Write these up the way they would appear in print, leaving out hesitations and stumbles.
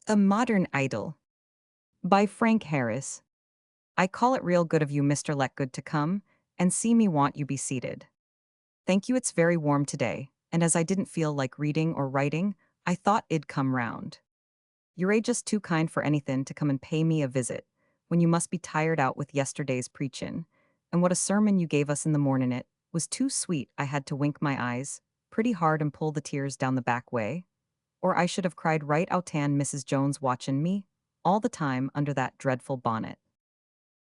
A Modern Idyll by Frank Harris. I call it real good of you, Mr. Letgood, to come and see me want you be seated. Thank you, it's very warm today, and as I didn't feel like reading or writing, I thought it'd come round. You're just too kind for anythin' to come and pay me a visit, when you must be tired out with yesterday's preachin', and what a sermon you gave us in the mornin' it was too sweet I had to wink my eyes pretty hard and pull the tears down the back way, or I should have cried right outan Mrs. Jones watchin' me, all the time under that dreadful bonnet.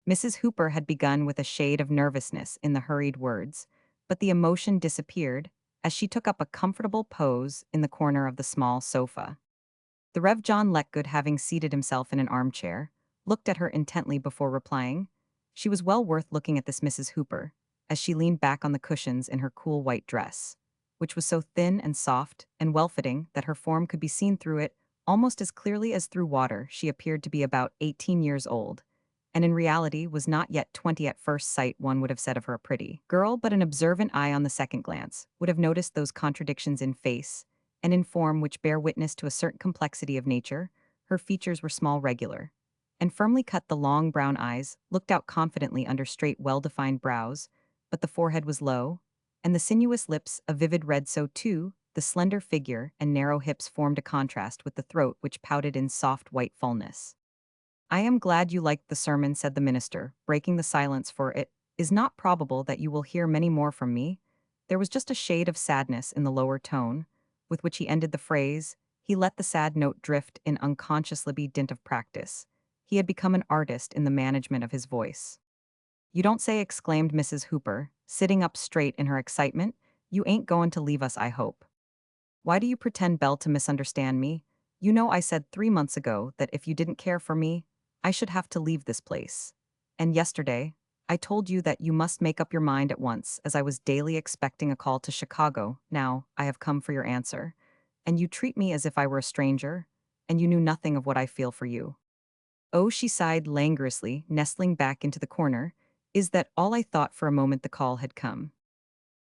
Mrs. Hooper had begun with a shade of nervousness in the hurried words, but the emotion disappeared as she took up a comfortable pose in the corner of the small sofa. The Rev. John Letgood, having seated himself in an armchair, looked at her intently before replying. She was well worth looking at, this Mrs. Hooper, as she leaned back on the cushions in her cool white dress, which was so thin and soft and well-fitting that her form could be seen through it almost as clearly as through water. She appeared to be about 18 years old, and in reality was not yet 20 at first sight. One would have said of her a pretty girl, but an observant eye on the second glance would have noticed those contradictions in face and in form which bear witness to a certain complexity of nature. Her features were small, regular, and firmly cut. The long brown eyes looked out confidently under straight, well-defined brows, but the forehead was low, and the sinuous lips a vivid red. So, too, the slender figure and narrow hips formed a contrast with the throat, which pouted in soft white fullness. I am glad you liked the sermon, said the minister, breaking the silence, for it is not probable that you will hear many more from me. There was just a shade of sadness in the lower tone with which he ended the phrase. He let the sad note drift in unconsciously by dint of practice. He had become an artist in the management of his voice. You don't say, exclaimed Mrs. Hooper, sitting up straight in her excitement. You ain't goin' to leave us, I hope. Why do you pretend, Belle, to misunderstand me? You know I said 3 months ago that if you didn't care for me, I should have to leave this place. And yesterday, I told you that you must make up your mind at once, as I was daily expecting a call to Chicago. Now, I have come for your answer. And you treat me as if I were a stranger, and you knew nothing of what I feel for you. Oh, she sighed languorously, nestling back into the corner. Is that all? I thought for a moment the call had come.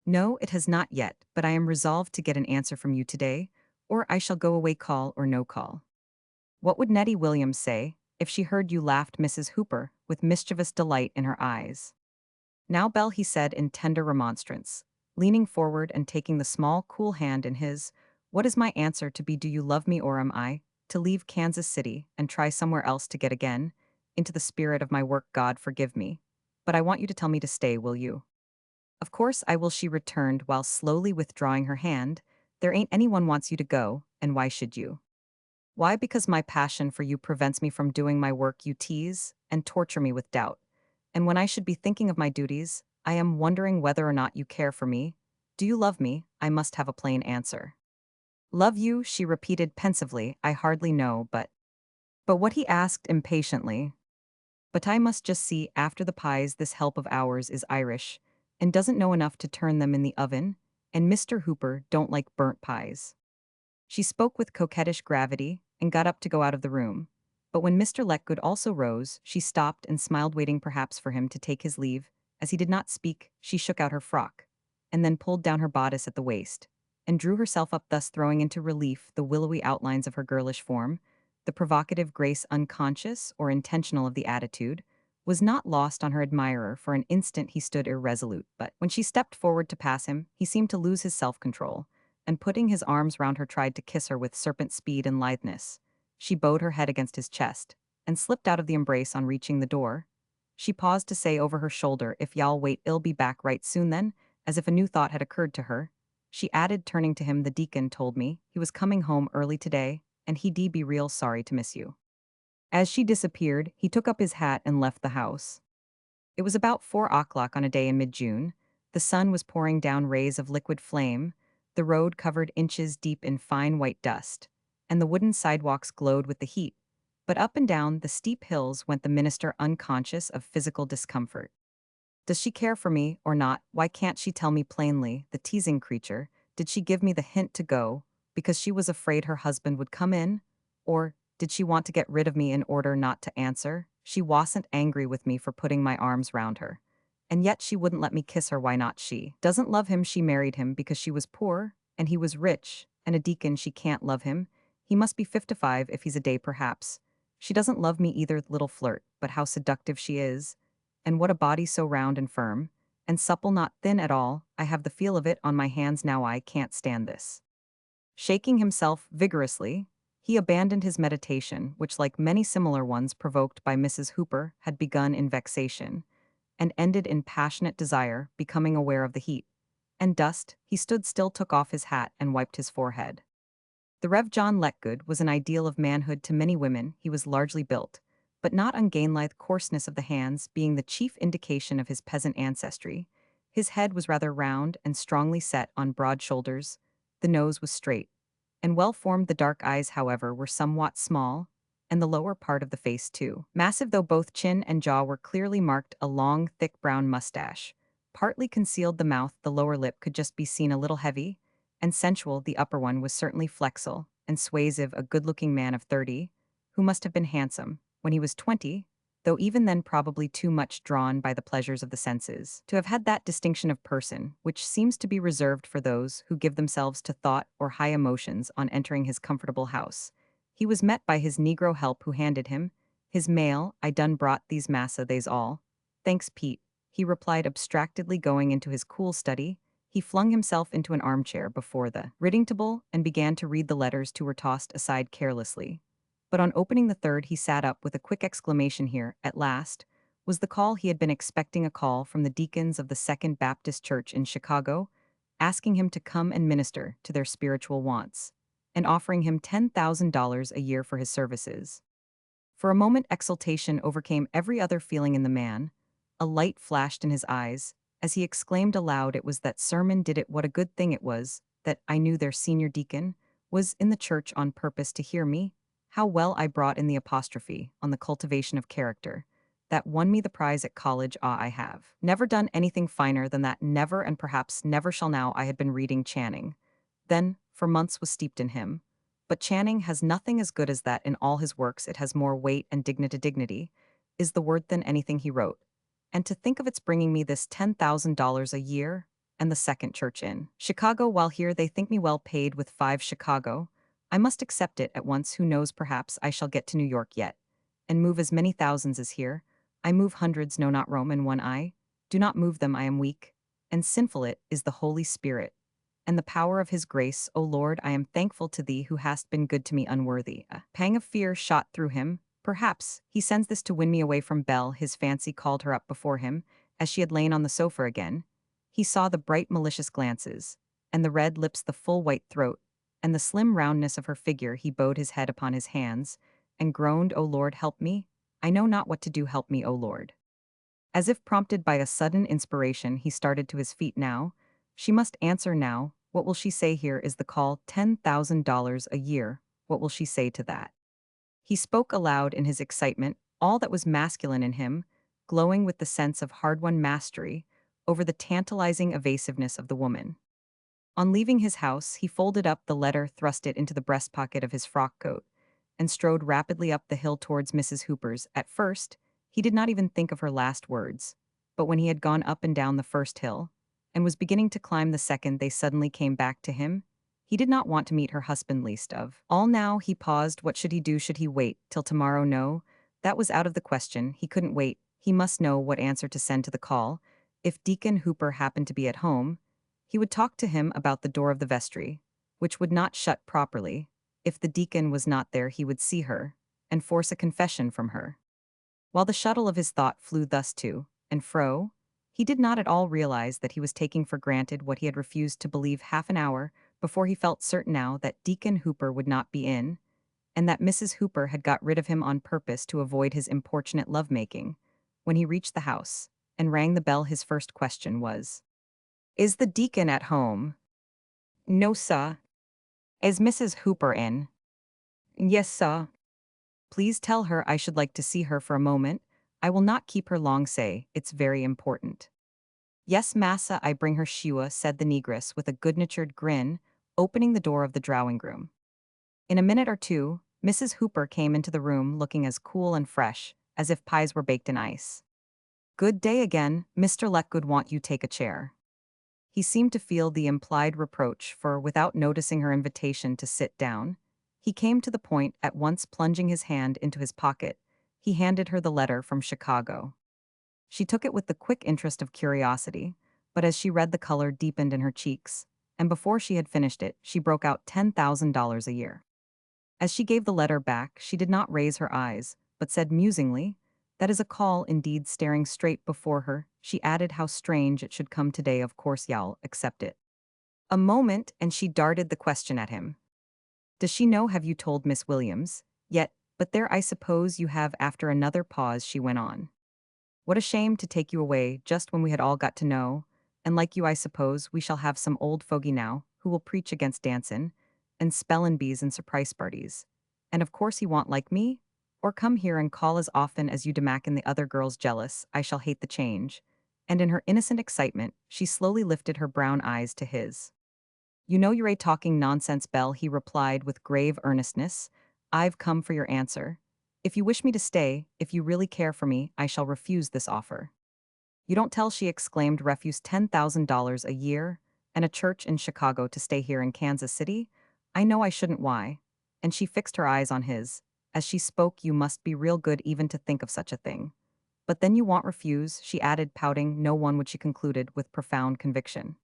No, it has not yet, but I am resolved to get an answer from you today, or I shall go away, call or no call. What would Nettie Williams say if she heard you? Laughed Mrs. Hooper, with mischievous delight in her eyes. Now, Belle, he said in tender remonstrance, leaning forward and taking the small, cool hand in his, what is my answer to be? Do you love me, or am I to leave Kansas City and try somewhere else to get again into the spirit of my work? God forgive me, but I want you to tell me to stay, will you? Of course I will, she returned while slowly withdrawing her hand. There ain't anyone wants you to go, and why should you? Why? Because my passion for you prevents me from doing my work. You tease and torture me with doubt. And when I should be thinking of my duties, I am wondering whether or not you care for me. Do you love me? I must have a plain answer. Love you, she repeated pensively. I hardly know, but what, he asked impatiently. But I must just see after the pies. This help of ours is Irish, and doesn't know enough to turn them in the oven, and Mr. Hooper don't like burnt pies. She spoke with coquettish gravity and got up to go out of the room. But when Mr. Letgood also rose, she stopped and smiled, waiting perhaps for him to take his leave. As he did not speak, she shook out her frock, and then pulled down her bodice at the waist, and drew herself up, thus throwing into relief the willowy outlines of her girlish form. The provocative grace, unconscious or intentional, of the attitude was not lost on her admirer. For an instant he stood irresolute, but when she stepped forward to pass him, he seemed to lose his self-control, and putting his arms round her tried to kiss her with serpent speed and litheness. She bowed her head against his chest, and slipped out of the embrace. On reaching the door, she paused to say over her shoulder, if y'all wait, I'll be back right soon. Then, as if a new thought had occurred to her, she added, turning to him, the deacon told me he was coming home early today, and he'd be real sorry to miss you. As she disappeared, he took up his hat and left the house. It was about 4 o'clock on a day in mid-June. The sun was pouring down rays of liquid flame, the road covered inches deep in fine white dust, and the wooden sidewalks glowed with the heat. But up and down the steep hills went the minister, unconscious of physical discomfort. Does she care for me or not? Why can't she tell me plainly? The teasing creature. Did she give me the hint to go because she was afraid her husband would come in? Or did she want to get rid of me in order not to answer? She wasn't angry with me for putting my arms round her, and yet she wouldn't let me kiss her. Why not? She doesn't love him. She married him because she was poor, and he was rich, and a deacon. She can't love him. He must be 55 if he's a day perhaps. She doesn't love me either, little flirt, but how seductive she is. And what a body so round and firm. And supple, not thin at all. I have the feel of it on my hands now. I can't stand this. Shaking himself vigorously, he abandoned his meditation, which, like many similar ones provoked by Mrs. Hooper, had begun in vexation, and ended in passionate desire, becoming aware of the heat and dust. He stood still, took off his hat, and wiped his forehead. The Rev. John Letgood was an ideal of manhood to many women. He was largely built, but not ungainlike, coarseness of the hands being the chief indication of his peasant ancestry. His head was rather round and strongly set on broad shoulders. The nose was straight and well-formed. The dark eyes, however, were somewhat small, and the lower part of the face too. Massive though both chin and jaw were clearly marked, a long, thick brown mustache partly concealed the mouth. The lower lip could just be seen, a little heavy and sensual. The upper one was certainly flexile and suasive. A good-looking man of 30, who must have been handsome when he was 20, though even then probably too much drawn by the pleasures of the senses to have had that distinction of person which seems to be reserved for those who give themselves to thought or high emotions. On entering his comfortable house, he was met by his negro help, who handed him his mail. I done brought these, massa, they's all. Thanks, Pete, he replied abstractedly. Going into his cool study, he flung himself into an armchair before the reading table and began to read. The letters two were tossed aside carelessly. But on opening the third, he sat up with a quick exclamation. Here, at last, was the call he had been expecting, a call from the deacons of the Second Baptist Church in Chicago, asking him to come and minister to their spiritual wants, and offering him $10,000 a year for his services. For a moment, exultation overcame every other feeling in the man. A light flashed in his eyes as he exclaimed aloud, "It was that sermon, did it? What a good thing it was that I knew their senior deacon was in the church on purpose to hear me. How well I brought in the apostrophe on the cultivation of character. That won me the prize at college. Ah, I have never done anything finer than that, never, and perhaps never shall." Now I had been reading Channing, then for months was steeped in him. But Channing has nothing as good as that in all his works. It has more weight and dignity is the word than anything he wrote. And to think of its bringing me this $10,000 a year, and the second church in Chicago. While here they think me well paid with 5 Chicago, I must accept it at once. Who knows, perhaps I shall get to New York yet, and move as many thousands as here. I move hundreds, no, not Rome, and one I do not move them. I am weak and sinful. It is the Holy Spirit and the power of his grace. O Lord, I am thankful to thee who hast been good to me, unworthy. A pang of fear shot through him. Perhaps he sends this to win me away from Belle. His fancy called her up before him, as she had lain on the sofa again. He saw the bright malicious glances, and the red lips, the full white throat, and the slim roundness of her figure. He bowed his head upon his hands, and groaned, "O Lord, help me. I know not what to do. Help me, O Lord." As if prompted by a sudden inspiration, he started to his feet. Now she must answer now. What will she say? Here is the call, $10,000 a year. What will she say to that? He spoke aloud in his excitement, all that was masculine in him, glowing with the sense of hard-won mastery over the tantalizing evasiveness of the woman. On leaving his house, he folded up the letter, thrust it into the breast pocket of his frock coat, and strode rapidly up the hill towards Mrs. Hooper's. At first, he did not even think of her last words, but when he had gone up and down the first hill, and was beginning to climb the second, they suddenly came back to him. He did not want to meet her husband least of all now. He paused. What should he do? Should he wait till tomorrow? No, that was out of the question. He couldn't wait. He must know what answer to send to the call. If Deacon Hooper happened to be at home, he would talk to him about the door of the vestry, which would not shut properly. If the deacon was not there, he would see her and force a confession from her. While the shuttle of his thought flew thus to and fro, he did not at all realize that he was taking for granted what he had refused to believe half an hour before. He felt certain now that Deacon Hooper would not be in, and that Mrs. Hooper had got rid of him on purpose to avoid his importunate lovemaking. When he reached the house and rang the bell, his first question was, "Is the deacon at home?" "No, sir." "Is Mrs. Hooper in?" "Yes, sir." "Please tell her I should like to see her for a moment. I will not keep her long. Say, it's very important." "Yes, massa, I bring her Shua," said the negress with a good-natured grin, opening the door of the drawing-room. In a minute or two, Mrs. Hooper came into the room looking as cool and fresh as if pies were baked in ice. "Good day again, Mr. Letgood, want you take a chair." He seemed to feel the implied reproach, for, without noticing her invitation to sit down, He came to the point, at once plunging his hand into his pocket. He handed her the letter from Chicago. She took it with the quick interest of curiosity, but as she read the color deepened in her cheeks, and before she had finished it, she broke out $10,000 a year. As she gave the letter back, she did not raise her eyes, but said musingly, "That is a call indeed," staring straight before her. She added, "How strange it should come today, of course y'all accept it." A moment, and she darted the question at him. "Does she know, have you told Miss Williams? Yet, but there I suppose you have." After another pause she went on. "What a shame to take you away just when we had all got to know, and like you I suppose we shall have some old fogey now, who will preach against dancin', and spellin' bees and surprise parties. And of course he won't like me, or come here and call as often as you demack and the other girls jealous, I shall hate the change." And in her innocent excitement, she slowly lifted her brown eyes to his. "You know you're a talking nonsense, Belle," he replied with grave earnestness. "I've come for your answer. If you wish me to stay, if you really care for me, I shall refuse this offer." "You don't tell," she exclaimed. "Refuse $10,000 a year and a church in Chicago to stay here in Kansas City? I know I shouldn't, why?" And she fixed her eyes on his. As she spoke, "You must be real good even to think of such a thing. But then you won't refuse," she added, pouting. "No one would," she concluded with profound conviction.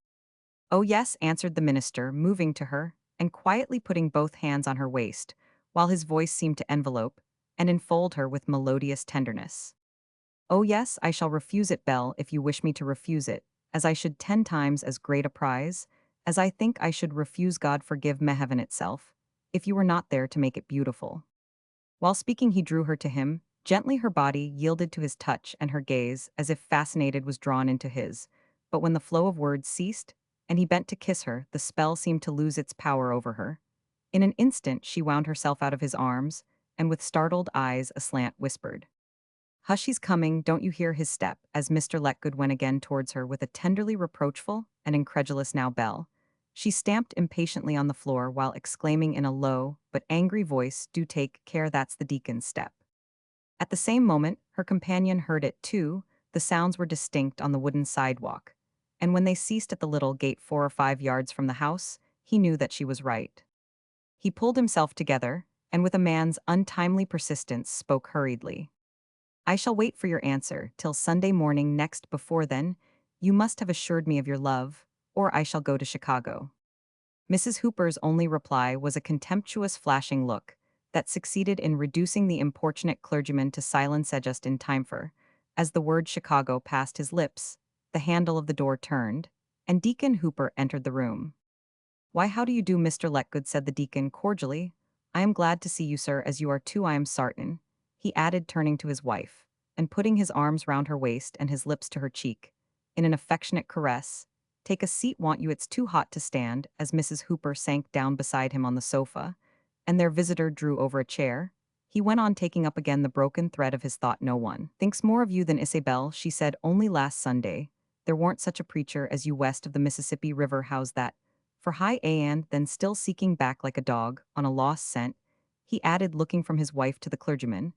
"Oh yes," answered the minister, moving to her and quietly putting both hands on her waist, while his voice seemed to envelope and enfold her with melodious tenderness. "Oh yes, I shall refuse it, Belle, if you wish me to refuse it, as I should 10 times as great a prize, as I think I should refuse, God forgive me, heaven itself, if you were not there to make it beautiful." While speaking he drew her to him. Gently her body yielded to his touch, and her gaze, as if fascinated, was drawn into his. But when the flow of words ceased, and he bent to kiss her, the spell seemed to lose its power over her. In an instant she wound herself out of his arms, and with startled eyes aslant whispered, "Hush, he's coming, don't you hear his step?" As Mr. Letgood went again towards her with a tenderly reproachful and incredulous "Now, Belle." She stamped impatiently on the floor while exclaiming in a low but angry voice, "Do take care, that's the deacon's step." At the same moment, her companion heard it too. The sounds were distinct on the wooden sidewalk, and when they ceased at the little gate 4 or 5 yards from the house, he knew that she was right. He pulled himself together, and with a man's untimely persistence spoke hurriedly. "I shall wait for your answer till Sunday morning next. Before then, you must have assured me of your love, or I shall go to Chicago." Mrs. Hooper's only reply was a contemptuous flashing look that succeeded in reducing the importunate clergyman to silence just in time, for, as the word Chicago passed his lips, the handle of the door turned, and Deacon Hooper entered the room. "Why, how do you do, Mr. Letgood?" said the deacon cordially. "I am glad to see you, sir, as you are too, I am sartain," he added, turning to his wife, and putting his arms round her waist and his lips to her cheek, in an affectionate caress. "Take a seat, want you, it's too hot to stand," as Mrs. Hooper sank down beside him on the sofa, and their visitor drew over a chair. He went on, taking up again the broken thread of his thought. "No one thinks more of you than Isabel," she said. "Only last Sunday, there warn't such a preacher as you west of the Mississippi River. How's that for high, and then, still seeking back like a dog on a lost scent," he added, looking from his wife to the clergyman,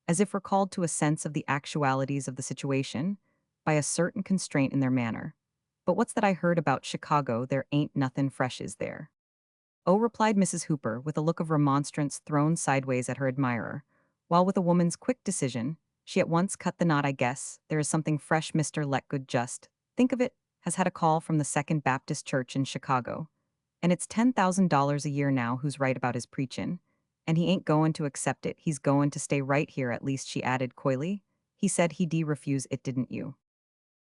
as if recalled to a sense of the actualities of the situation by a certain constraint in their manner. "But what's that I heard about Chicago? There ain't nothin' fresh, is there?" "Oh," replied Mrs. Hooper, with a look of remonstrance thrown sideways at her admirer, while with a woman's quick decision, she at once cut the knot. "I guess there is something fresh. Mr. Letgood, just think of it, has had a call from the Second Baptist Church in Chicago. And it's $10,000 a year now. Who's right about his preachin'? And he ain't goin' to accept it. He's goin' to stay right here, at least," she added coyly. "He said he'd refuse it, didn't you?"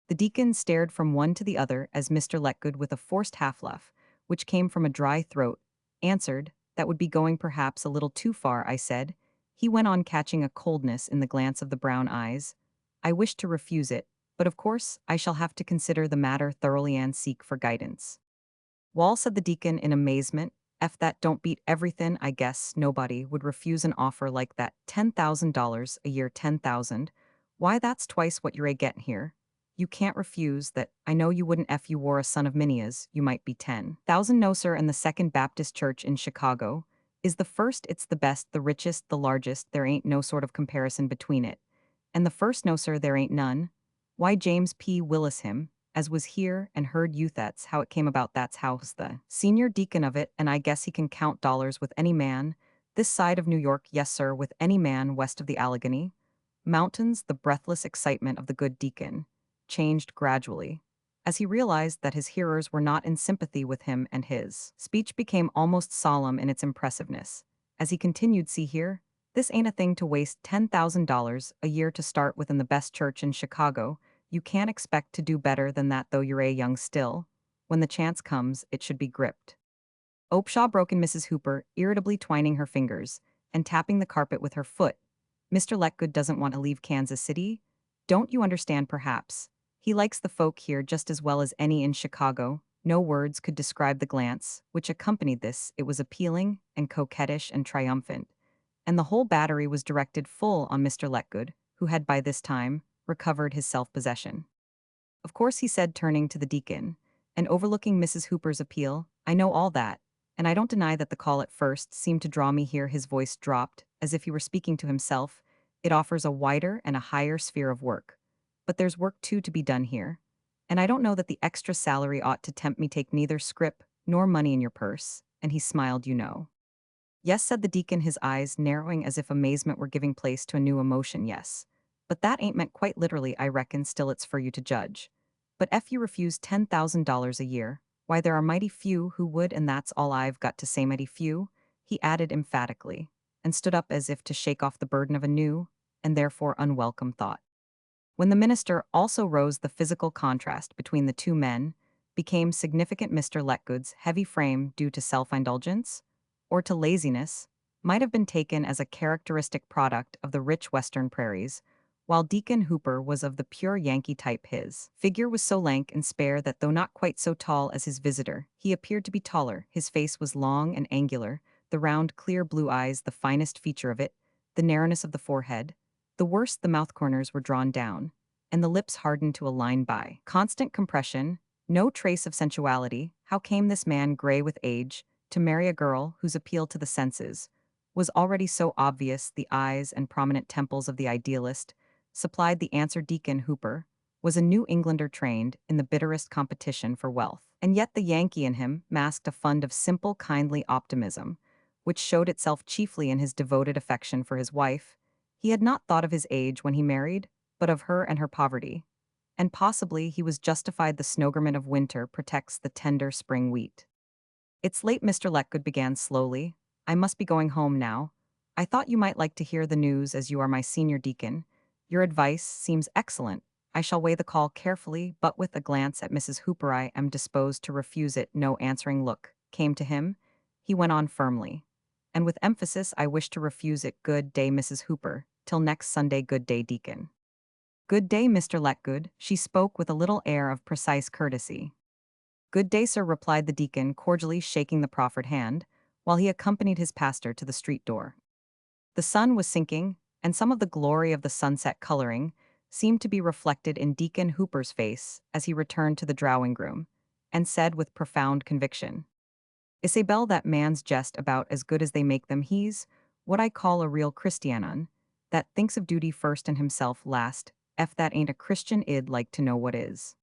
The deacon stared from one to the other as Mr. Letgood, with a forced half-laugh, which came from a dry throat, answered, "That would be going perhaps a little too far," I said. He went on, catching a coldness in the glance of the brown eyes. "I wish to refuse it, but of course I shall have to consider the matter thoroughly and seek for guidance." "Wall," said the deacon in amazement, "ef that don't beat everythin', I guess nobody would refuse an offer like that. $10,000 a year, 10,000. Why, that's twice what you're gettin' here. You can't refuse that. I know you wouldn't if you wore a son of Minia's. You might be 10,000. No, sir, and the Second Baptist Church in Chicago is the first, it's the best, the richest, the largest. There ain't no sort of comparison between it. And the first, no, sir, there ain't none. Why, James P. Willis, him, as was here and heard you, that's how it came about. That's how's the senior deacon of it, and I guess he can count dollars with any man This side of New York, yes, sir, with any man west of the Allegheny. Mountains, the breathless excitement of the good deacon, changed gradually. As he realized that his hearers were not in sympathy with him and his speech became almost solemn in its impressiveness. As he continued, see here, this ain't a thing to waste $10,000 a year to start within the best church in Chicago. You can't expect to do better than that though you're a young still. When the chance comes, it should be gripped. Opshaw broke in Mrs. Hooper, irritably twining her fingers and tapping the carpet with her foot. Mr. Letgood doesn't want to leave Kansas City? Don't you understand perhaps? He likes the folk here just as well as any in Chicago. No words could describe the glance which accompanied this. It was appealing and coquettish and triumphant. And the whole battery was directed full on Mr. Letgood, who had by this time recovered his self-possession. Of course, he said, turning to the deacon, and overlooking Mrs. Hooper's appeal, I know all that, and I don't deny that the call at first seemed to draw me here. His voice dropped, as if he were speaking to himself. It offers a wider and a higher sphere of work. But there's work too to be done here. And I don't know that the extra salary ought to tempt me take neither scrip nor money in your purse. And he smiled, you know. Yes, said the deacon, his eyes narrowing as if amazement were giving place to a new emotion. Yes. But that ain't meant quite literally, I reckon. Still, it's for you to judge. But if you refuse $10,000 a year, why, there are mighty few who would, and that's all I've got to say, mighty few, he added emphatically, and stood up as if to shake off the burden of a new, and therefore unwelcome thought. When the minister also rose, the physical contrast between the two men became significant. Mr. Letgood's heavy frame, due to self-indulgence or to laziness, might have been taken as a characteristic product of the rich western prairies, while Deacon Hooper was of the pure Yankee type. His figure was so lank and spare that though not quite so tall as his visitor, he appeared to be taller. His face was long and angular, the round, clear blue eyes the finest feature of it, the narrowness of the forehead. The worst, the mouth corners were drawn down, and the lips hardened to a line by constant compression, no trace of sensuality. How came this man, gray with age, to marry a girl whose appeal to the senses was already so obvious? The eyes and prominent temples of the idealist supplied the answer. Deacon Hooper was a New Englander trained in the bitterest competition for wealth, and yet the Yankee in him masked a fund of simple, kindly optimism, which showed itself chiefly in his devoted affection for his wife. He had not thought of his age when he married, but of her and her poverty. And possibly he was justified. The snowgarment of winter protects the tender spring wheat. It's late, Mr. Letgood began slowly. I must be going home now. I thought you might like to hear the news as you are my senior deacon. Your advice seems excellent. I shall weigh the call carefully, but with a glance at Mrs. Hooper I am disposed to refuse it. No answering look came to him. He went on firmly, and with emphasis, I wish to refuse it. Good day, Mrs. Hooper. Till next Sunday. Good day, deacon. Good day, Mr. Letgood. She spoke with a little air of precise courtesy. Good day, sir, replied the deacon, cordially shaking the proffered hand, while he accompanied his pastor to the street door. The sun was sinking, and some of the glory of the sunset coloring seemed to be reflected in Deacon Hooper's face as he returned to the drawing-room, and said with profound conviction, Isabel, that man's jest about as good as they make them. He's what I call a real Christianon, that thinks of duty first and himself last. If that ain't a Christian, I'd like to know what is.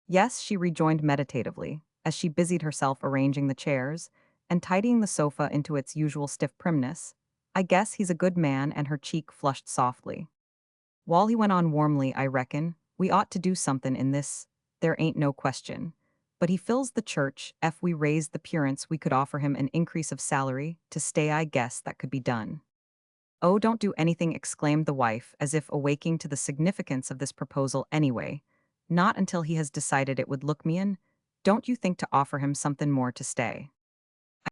Yes, she rejoined meditatively, as she busied herself arranging the chairs and tidying the sofa into its usual stiff primness. I guess he's a good man. And her cheek flushed softly. While he went on warmly, I reckon we ought to do something in this, there ain't no question. But he fills the church. If we raised the purance, we could offer him an increase of salary to stay. I guess that could be done. Oh, don't do anything, exclaimed the wife, as if awaking to the significance of this proposal. Anyway, not until he has decided it would look me in. Don't you think to offer him something more to stay?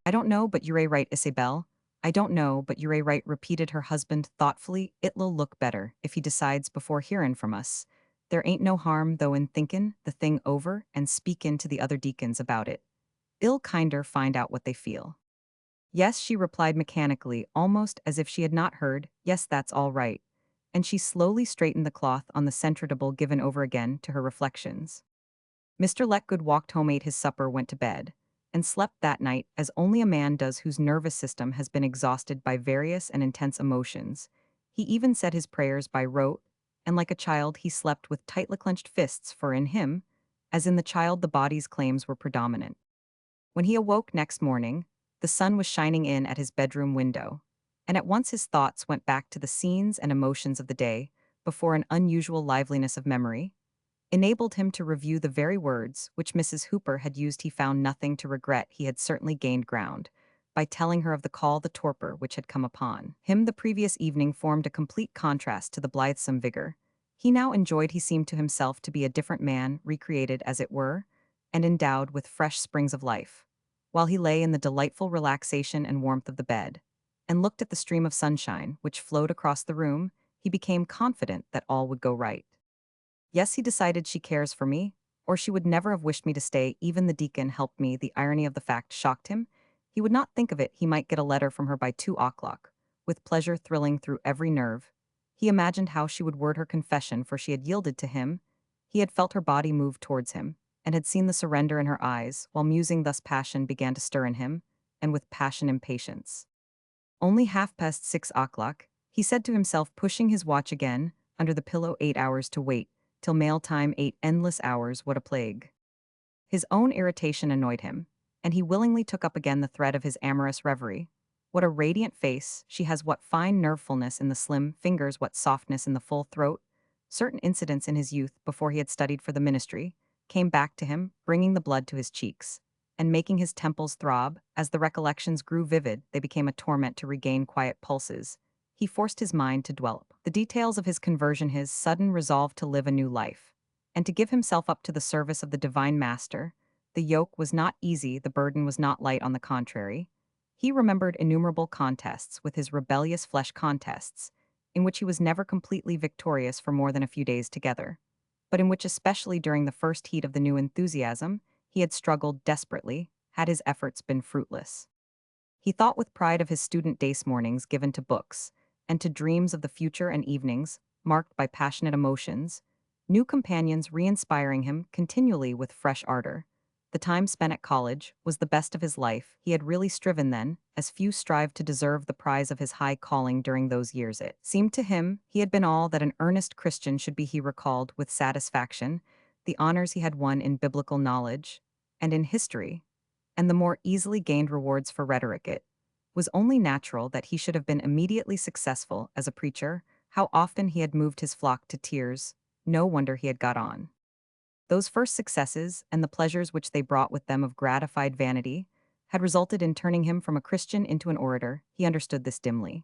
I don't know, but you're right, Isabel. I don't know, but you're right, repeated her husband thoughtfully. It'll look better if he decides before hearin' from us. There ain't no harm, though, in thinkin' the thing over and speakin' to the other deacons about it. It'll kinder find out what they feel. Yes, she replied mechanically, almost as if she had not heard. Yes, that's all right. And she slowly straightened the cloth on the centre table, given over again to her reflections. Mr. Letgood walked home, ate his supper, went to bed, and slept that night as only a man does whose nervous system has been exhausted by various and intense emotions. He even said his prayers by rote, and like a child he slept with tightly clenched fists, for in him, as in the child, the body's claims were predominant. When he awoke next morning, the sun was shining in at his bedroom window, and at once his thoughts went back to the scenes and emotions of the day, before an unusual liveliness of memory enabled him to review the very words which Mrs. Hooper had used. He found nothing to regret. He had certainly gained ground. By telling her of the call, the torpor which had come upon him the previous evening formed a complete contrast to the blithesome vigor he now enjoyed. He seemed to himself to be a different man, recreated, as it were, and endowed with fresh springs of life. While he lay in the delightful relaxation and warmth of the bed, and looked at the stream of sunshine which flowed across the room, he became confident that all would go right. Yes, he decided, she cares for me, or she would never have wished me to stay. Even the deacon helped me. The irony of the fact shocked him. He would not think of it. He might get a letter from her by 2 o'clock. With pleasure thrilling through every nerve, he imagined how she would word her confession, for she had yielded to him. He had felt her body move towards him, and had seen the surrender in her eyes. While musing thus, passion began to stir in him, and with passion impatience. Only half past 6 o'clock, he said to himself, pushing his watch again under the pillow. 8 hours to wait till mail time, 8 endless hours, what a plague. His own irritation annoyed him, and he willingly took up again the thread of his amorous reverie. What a radiant face she has, what fine nervefulness in the slim fingers, what softness in the full throat. Certain incidents in his youth, before he had studied for the ministry, came back to him, bringing the blood to his cheeks, and making his temples throb. As the recollections grew vivid, they became a torment to regain quiet pulses. He forced his mind to dwell the details of his conversion, his sudden resolve to live a new life, and to give himself up to the service of the divine master. The yoke was not easy, the burden was not light. On the contrary, he remembered innumerable contests with his rebellious flesh, contests in which he was never completely victorious for more than a few days together, but in which, especially during the first heat of the new enthusiasm, he had struggled desperately, had his efforts been fruitless. He thought with pride of his student days, mornings given to books, and to dreams of the future, and evenings marked by passionate emotions, new companions re-inspiring him continually with fresh ardor. The time spent at college was the best of his life. He had really striven then, as few strive, to deserve the prize of his high calling during those years. It seemed to him he had been all that an earnest Christian should be. He recalled with satisfaction the honors he had won in biblical knowledge and in history, and the more easily gained rewards for rhetoric. It was only natural that he should have been immediately successful as a preacher. How often he had moved his flock to tears. No wonder he had got on. Those first successes, and the pleasures which they brought with them of gratified vanity, had resulted in turning him from a Christian into an orator. He understood this dimly,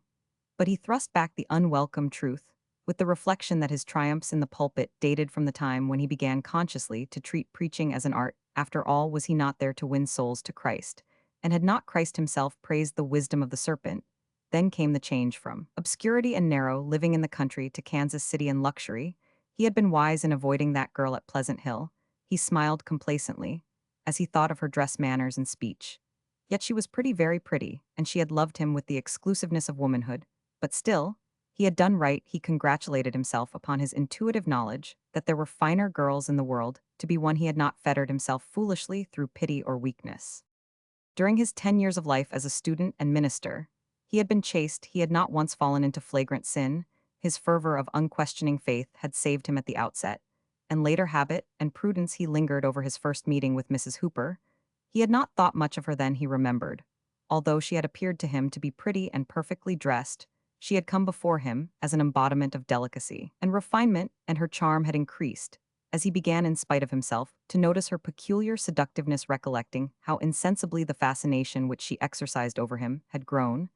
but he thrust back the unwelcome truth with the reflection that his triumphs in the pulpit dated from the time when he began consciously to treat preaching as an art. After all, was he not there to win souls to Christ? And had not Christ himself praised the wisdom of the serpent? Then came the change from obscurity and narrow living in the country to Kansas City and luxury. He had been wise in avoiding that girl at Pleasant Hill. He smiled complacently as he thought of her dress, manners, and speech. Yet she was pretty, very pretty, and she had loved him with the exclusiveness of womanhood. But still, he had done right. He congratulated himself upon his intuitive knowledge that there were finer girls in the world, to be one he had not fettered himself foolishly through pity or weakness. During his 10 years of life as a student and minister, he had been chaste. He had not once fallen into flagrant sin. His fervor of unquestioning faith had saved him at the outset, and later habit and prudence. He lingered over his first meeting with Mrs. Hooper. He had not thought much of her then, he remembered. Although she had appeared to him to be pretty and perfectly dressed, she had come before him as an embodiment of delicacy and refinement, and her charm had increased as he began, in spite of himself, to notice her peculiar seductiveness, recollecting how insensibly the fascination which she exercised over him had grown,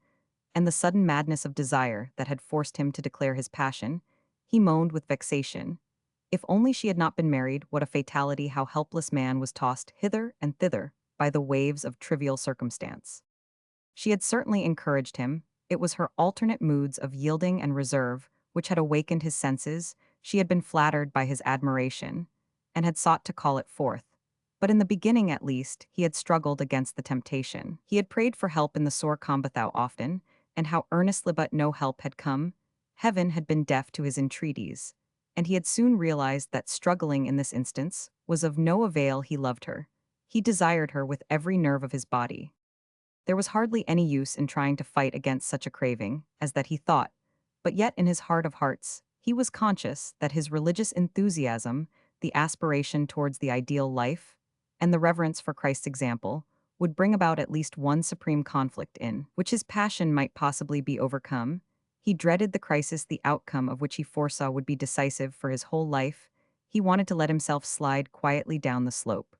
and the sudden madness of desire that had forced him to declare his passion. He moaned with vexation. If only she had not been married, what a fatality! How helpless man was tossed hither and thither by the waves of trivial circumstance. She had certainly encouraged him. It was her alternate moods of yielding and reserve which had awakened his senses. She had been flattered by his admiration, and had sought to call it forth. But in the beginning, at least, he had struggled against the temptation. He had prayed for help in the sore combat thou often, and how earnestly, but no help had come. Heaven had been deaf to his entreaties, and he had soon realized that struggling in this instance was of no avail. He loved her. He desired her with every nerve of his body. There was hardly any use in trying to fight against such a craving as that, he thought, but yet in his heart of hearts he was conscious that his religious enthusiasm, the aspiration towards the ideal life, and the reverence for Christ's example would bring about at least one supreme conflict in which his passion might possibly be overcome. He dreaded the crisis, the outcome of which he foresaw would be decisive for his whole life. He wanted to let himself slide quietly down the slope.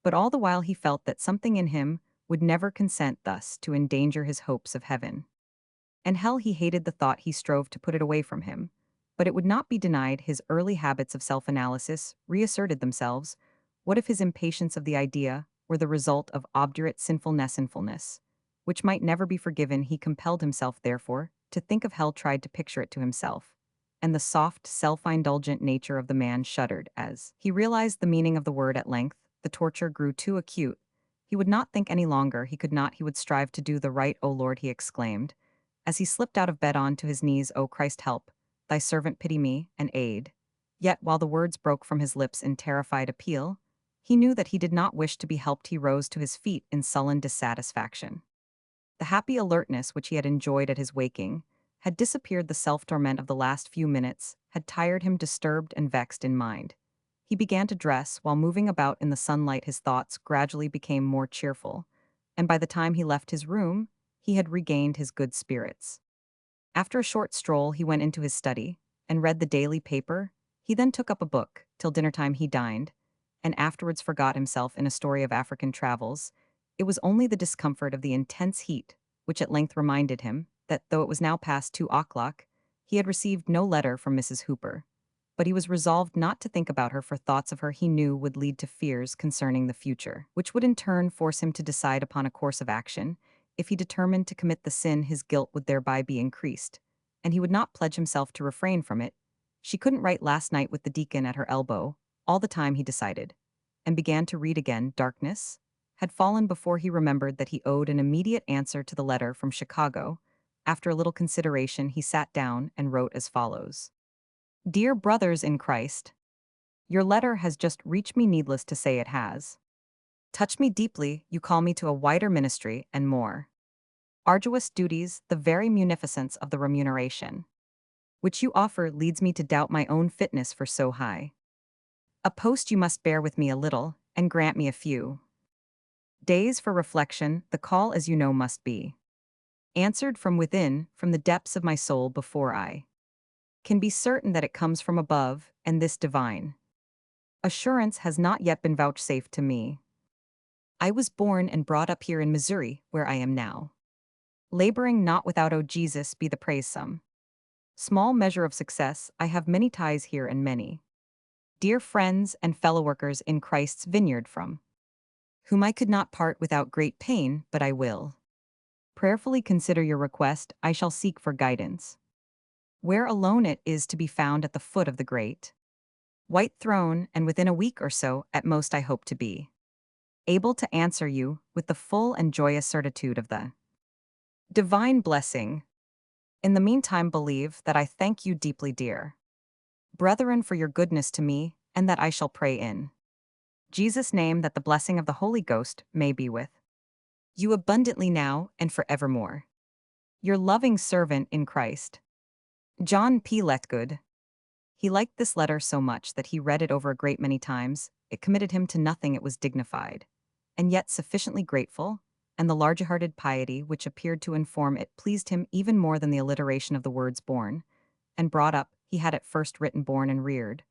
But all the while he felt that something in him would never consent thus to endanger his hopes of heaven. And hell, he hated the thought, he strove to put it away from him. But it would not be denied his early habits of self-analysis reasserted themselves. What if his impatience of the idea were the result of obdurate sinfulness, which might never be forgiven? He compelled himself, therefore, to think of hell, tried to picture it to himself. And the soft, self-indulgent nature of the man shuddered as he realized the meaning of the word. At length, the torture grew too acute. He would not think any longer, he could not, he would strive to do the right. O Lord, he exclaimed, as he slipped out of bed on to his knees. O Christ, help, thy servant, pity me, and aid. Yet, while the words broke from his lips in terrified appeal, he knew that he did not wish to be helped. He rose to his feet in sullen dissatisfaction. The happy alertness which he had enjoyed at his waking had disappeared. The self-torment of the last few minutes had tired him, disturbed and vexed in mind. He began to dress. While moving about in the sunlight, his thoughts gradually became more cheerful, and by the time he left his room, he had regained his good spirits. After a short stroll, he went into his study and read the daily paper. He then took up a book. Till dinner-time he dined, and afterwards forgot himself in a story of African travels. It was only the discomfort of the intense heat which at length reminded him that, though it was now past 2 o'clock, he had received no letter from Mrs. Hooper. But he was resolved not to think about her, for thoughts of her, he knew, would lead to fears concerning the future, which would in turn force him to decide upon a course of action. If he determined to commit the sin, his guilt would thereby be increased, and he would not pledge himself to refrain from it. She couldn't write last night with the deacon at her elbow. All the time, he decided, and began to read again. Darkness had fallen before he remembered that he owed an immediate answer to the letter from Chicago. After a little consideration, he sat down and wrote as follows. Dear brothers in Christ, your letter has just reached me. Needless to say, it has touched me deeply. You call me to a wider ministry and more arduous duties. The very munificence of the remuneration which you offer leads me to doubt my own fitness for so high a post. You must bear with me a little, and grant me a few days for reflection. The call, as you know, must be answered from within, from the depths of my soul, before I can be certain that it comes from above, and this divine assurance has not yet been vouchsafed to me. I was born and brought up here in Missouri, where I am now laboring not without. O Jesus, be the praise. Some small measure of success. I have many ties here and many dear friends and fellow workers in Christ's vineyard, from whom I could not part without great pain, but I will prayerfully consider your request. I shall seek for guidance where alone it is to be found, at the foot of the great white throne, and within a week or so, at most, I hope to be able to answer you with the full and joyous certitude of the divine blessing. In the meantime, believe that I thank you deeply, dear brethren, for your goodness to me, and that I shall pray in Jesus' name that the blessing of the Holy Ghost may be with you abundantly now and forevermore. Your loving servant in Christ, John P. Letgood. He liked this letter so much that he read it over a great many times. It committed him to nothing. It was dignified, and yet sufficiently grateful, and the large-hearted piety which appeared to inform it pleased him even more than the alliteration of the words born and brought up. He had at first written born and reared,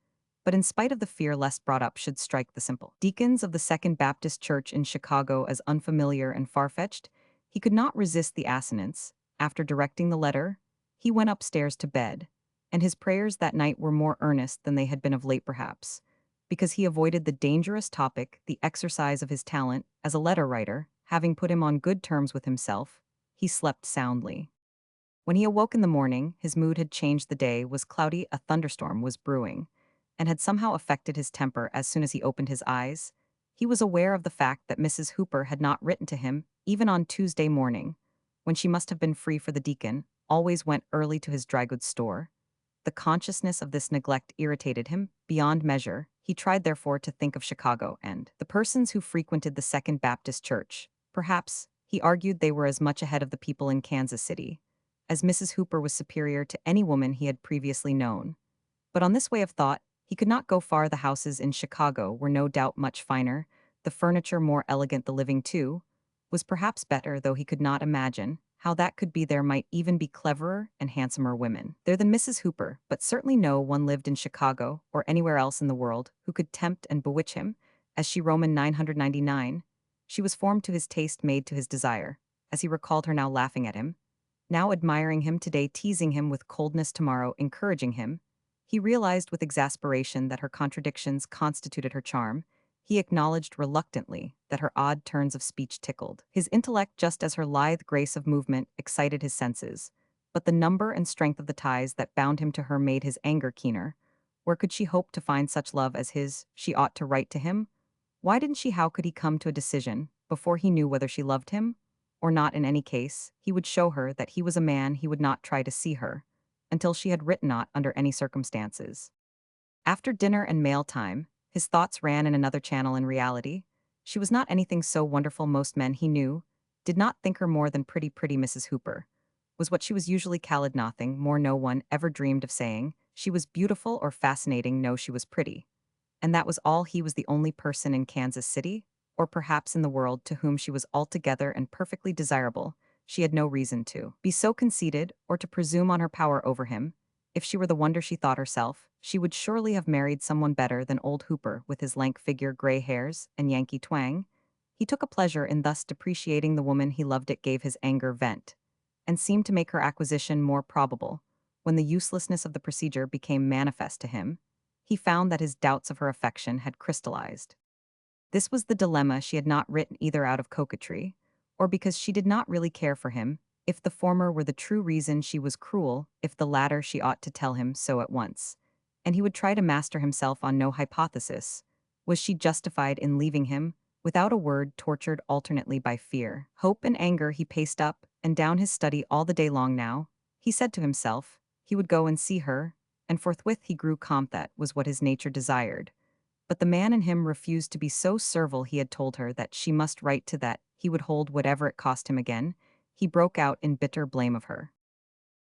but in spite of the fear lest brought up should strike the simple deacons of the Second Baptist Church in Chicago as unfamiliar and far-fetched, he could not resist the assonance. After directing the letter, he went upstairs to bed, and his prayers that night were more earnest than they had been of late, perhaps, because he avoided the dangerous topic. The exercise of his talent as a letter writer having put him on good terms with himself, he slept soundly. When he awoke in the morning, his mood had changed. The day was cloudy, a thunderstorm was brewing, and had somehow affected his temper. As soon as he opened his eyes, he was aware of the fact that Mrs. Hooper had not written to him, even on Tuesday morning, when she must have been free, for the deacon always went early to his dry goods store. The consciousness of this neglect irritated him beyond measure. He tried, therefore, to think of Chicago and the persons who frequented the Second Baptist Church. Perhaps, he argued, they were as much ahead of the people in Kansas City, as Mrs. Hooper was superior to any woman he had previously known. But on this way of thought, he could not go far. The houses in Chicago were no doubt much finer, the furniture more elegant, the living too was perhaps better, though he could not imagine how that could be. There might even be cleverer and handsomer women there than Mrs. Hooper, but certainly no one lived in Chicago or anywhere else in the world who could tempt and bewitch him, as she Roman 999. She was formed to his taste, made to his desire, as he recalled her now laughing at him, now admiring him today, teasing him with coldness tomorrow, encouraging him. He realized with exasperation that her contradictions constituted her charm. He acknowledged reluctantly that her odd turns of speech tickled his intellect just as her lithe grace of movement excited his senses. But the number and strength of the ties that bound him to her made his anger keener. Where could she hope to find such love as his? She ought to write to him. Why didn't she? How could he come to a decision before he knew whether she loved him or not? In any case, he would show her that he was a man. He would not try to see her until she had written, not under any circumstances. After dinner and mail time, his thoughts ran in another channel. In reality, she was not anything so wonderful. Most men he knew did not think her more than pretty. Pretty Mrs. Hooper was what she was usually called. Nothing more. No one ever dreamed of saying she was beautiful or fascinating. No, she was pretty. And that was all. He was the only person in Kansas City, or perhaps in the world, to whom she was altogether and perfectly desirable. She had no reason to be so conceited or to presume on her power over him. If she were the wonder she thought herself, she would surely have married someone better than old Hooper with his lank figure, gray hairs, and Yankee twang. He took a pleasure in thus depreciating the woman he loved. It gave his anger vent, and seemed to make her acquisition more probable. When the uselessness of the procedure became manifest to him, he found that his doubts of her affection had crystallized. This was the dilemma. She had not written either out of coquetry, or because she did not really care for him. If the former were the true reason, she was cruel; if the latter, she ought to tell him so at once. And he would try to master himself on no hypothesis. Was she justified in leaving him, without a word, tortured alternately by fear, hope, and anger? He paced up and down his study all the day long now. He said to himself he would go and see her, and forthwith he grew calm. That was what his nature desired. But the man in him refused to be so servile. He had told her that she must write to, that he would hold whatever it cost him. Again he broke out in bitter blame of her.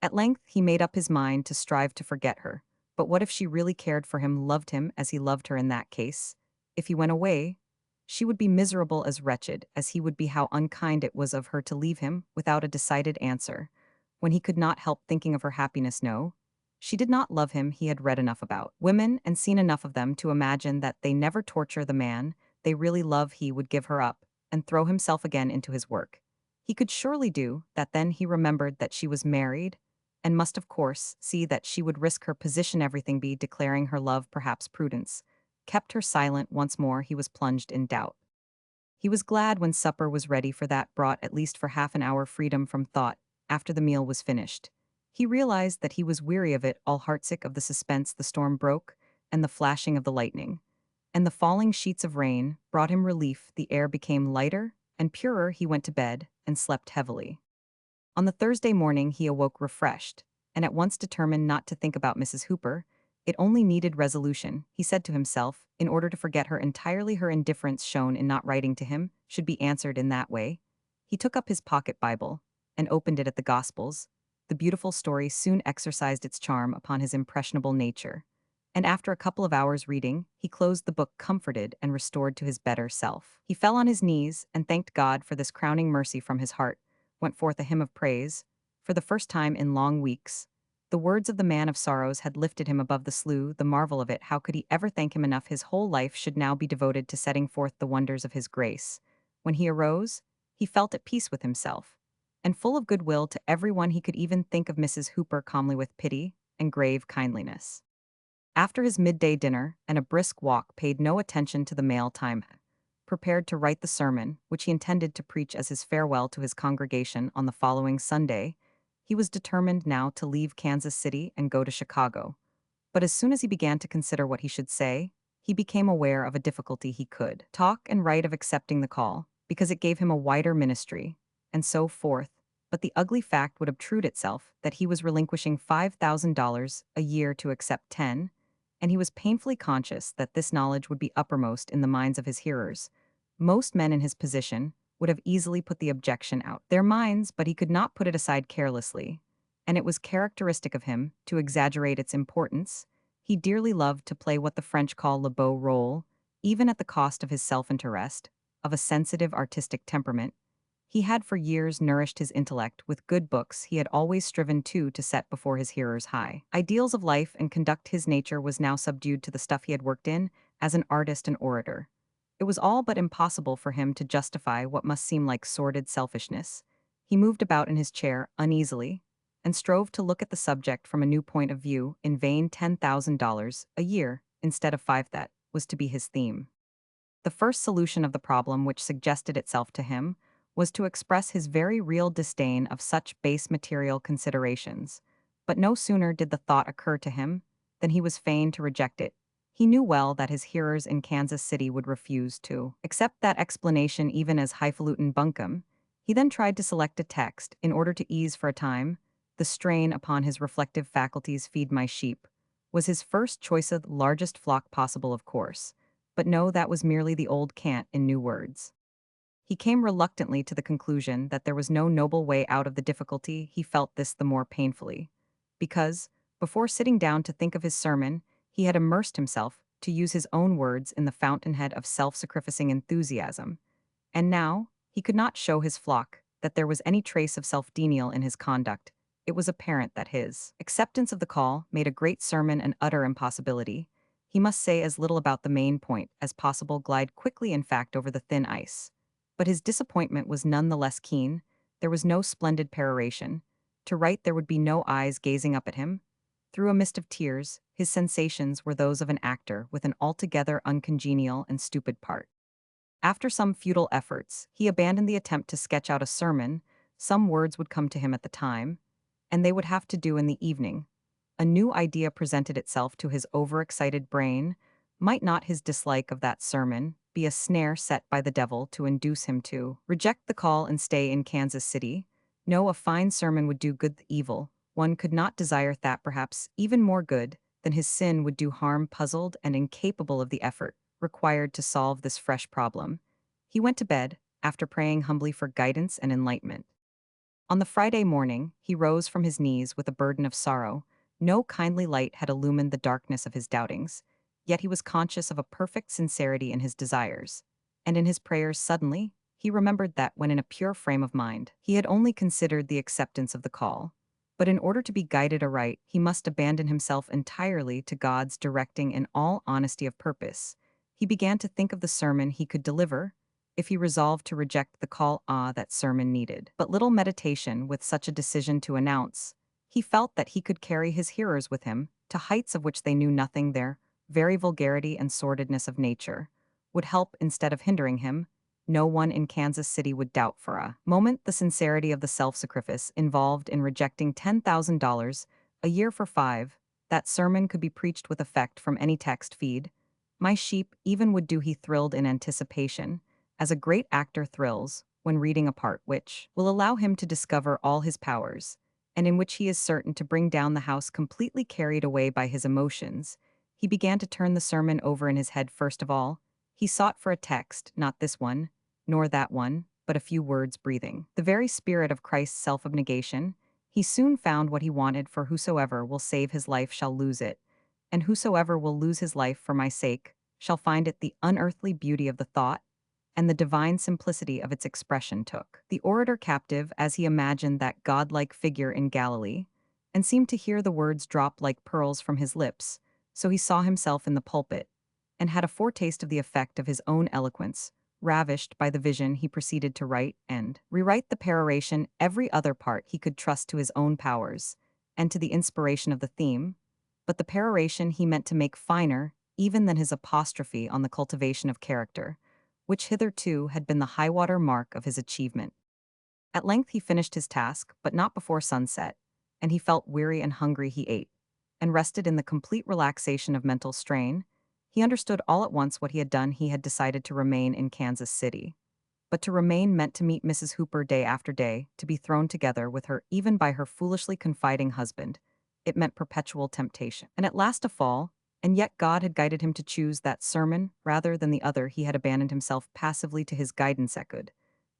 At length he made up his mind to strive to forget her. But what if she really cared for him, loved him as he loved her? In that case, if he went away, she would be miserable, as wretched as he would be. How unkind it was of her to leave him without a decided answer, when he could not help thinking of her happiness. No, she did not love him. He had read enough about women and seen enough of them to imagine that they never torture the man they really love. He would give her up and throw himself again into his work. He could surely do that. Then he remembered that she was married, and must of course see that she would risk her position. Everything be declaring her love. Perhaps prudence kept her silent. Once more he was plunged in doubt. He was glad when supper was ready, for that brought, at least for half an hour, freedom from thought. After the meal was finished, he realized that he was weary of it all, heartsick of the suspense. The storm broke, and the flashing of the lightning and the falling sheets of rain brought him relief. The air became lighter and purer. He went to bed and slept heavily. On the Thursday morning he awoke refreshed, and at once determined not to think about Mrs. Hooper. It only needed resolution, he said to himself, in order to forget her entirely. Her indifference shown in not writing to him should be answered in that way. He took up his pocket Bible and opened it at the Gospels. The beautiful story soon exercised its charm upon his impressionable nature, and after a couple of hours' reading, he closed the book comforted and restored to his better self. He fell on his knees and thanked God for this crowning mercy. From his heart went forth a hymn of praise. For the first time in long weeks, the words of the man of sorrows had lifted him above the slough. The marvel of it, how could he ever thank him enough? His whole life should now be devoted to setting forth the wonders of his grace. When he arose, he felt at peace with himself, and full of goodwill to everyone. He could even think of Mrs. Hooper calmly, with pity and grave kindliness. After his midday dinner and a brisk walk, paid no attention to the mail time, prepared to write the sermon which he intended to preach as his farewell to his congregation on the following Sunday. He was determined now to leave Kansas City and go to Chicago. But as soon as he began to consider what he should say, he became aware of a difficulty. He could talk and write of accepting the call, because it gave him a wider ministry, and so forth, but the ugly fact would obtrude itself that he was relinquishing $5,000 a year to accept 10, and he was painfully conscious that this knowledge would be uppermost in the minds of his hearers. Most men in his position would have easily put the objection out their minds, but he could not put it aside carelessly, and it was characteristic of him to exaggerate its importance. He dearly loved to play what the French call le beau rôle, even at the cost of his self-interest. Of a sensitive artistic temperament, He had for years nourished his intellect with good books he had always striven to set before his hearers high. Ideals of life and conduct his nature was now subdued to the stuff he had worked in as an artist and orator. It was all but impossible for him to justify what must seem like sordid selfishness. He moved about in his chair uneasily and strove to look at the subject from a new point of view. In vain. $10,000 a year instead of five, that was to be his theme. The first solution of the problem which suggested itself to him was to express his very real disdain of such base material considerations. But no sooner did the thought occur to him than he was fain to reject it. He knew well that his hearers in Kansas City would refuse to accept that explanation even as highfalutin bunkum. He then tried to select a text in order to ease for a time the strain upon his reflective faculties. Feed my sheep was his first choice of the largest flock possible, of course. But no, that was merely the old cant in new words. He came reluctantly to the conclusion that there was no noble way out of the difficulty. He felt this the more painfully, because, before sitting down to think of his sermon, he had immersed himself, to use his own words, in the fountainhead of self-sacrificing enthusiasm. And now, he could not show his flock that there was any trace of self-denial in his conduct. It was apparent that his acceptance of the call made a great sermon an utter impossibility. He must say as little about the main point as possible, glide quickly in fact over the thin ice. But his disappointment was none the less keen. There was no splendid peroration. To write there would be no eyes gazing up at him. Through a mist of tears, his sensations were those of an actor with an altogether uncongenial and stupid part. After some futile efforts, he abandoned the attempt to sketch out a sermon. Some words would come to him at the time, and they would have to do in the evening. A new idea presented itself to his overexcited brain. Might not his dislike of that sermon be a snare set by the devil to induce him to reject the call and stay in Kansas City? No, a fine sermon would do good the evil. One could not desire that, perhaps even more good than his sin would do harm. Puzzled and incapable of the effort required to solve this fresh problem, he went to bed, after praying humbly for guidance and enlightenment. On the Friday morning, he rose from his knees with a burden of sorrow. No kindly light had illumined the darkness of his doubtings, yet he was conscious of a perfect sincerity in his desires. And in his prayers suddenly, he remembered that when in a pure frame of mind, he had only considered the acceptance of the call. But in order to be guided aright, he must abandon himself entirely to God's directing in all honesty of purpose. He began to think of the sermon he could deliver, if he resolved to reject the call. That sermon needed but little meditation with such a decision to announce. He felt that he could carry his hearers with him to heights of which they knew nothing. Their very vulgarity and sordidness of nature would help instead of hindering him. No one in Kansas City would doubt for a moment the sincerity of the self-sacrifice involved in rejecting $10,000 a year for five. That sermon could be preached with effect from any text. Feed my sheep even would do. He thrilled in anticipation, as a great actor thrills when reading a part which will allow him to discover all his powers, and in which he is certain to bring down the house. Completely carried away by his emotions, he began to turn the sermon over in his head. First of all, he sought for a text, not this one, nor that one, but a few words breathing the very spirit of Christ's self-abnegation. He soon found what he wanted. For whosoever will save his life shall lose it, and whosoever will lose his life for my sake shall find it. The unearthly beauty of the thought and the divine simplicity of its expression took the orator captive as he imagined that godlike figure in Galilee, and seemed to hear the words drop like pearls from his lips. So he saw himself in the pulpit, and had a foretaste of the effect of his own eloquence. Ravished by the vision, he proceeded to write and rewrite the peroration. Every other part he could trust to his own powers, and to the inspiration of the theme, but the peroration he meant to make finer even than his apostrophe on the cultivation of character, which hitherto had been the high-water mark of his achievement. At length he finished his task, but not before sunset, and he felt weary and hungry. He ate, and rested in the complete relaxation of mental strain. He understood all at once what he had done. He had decided to remain in Kansas City. But to remain meant to meet Mrs. Hooper day after day, to be thrown together with her even by her foolishly confiding husband. It meant perpetual temptation. And at last a fall, and yet God had guided him to choose that sermon rather than the other. He had abandoned himself passively to his guidance. At good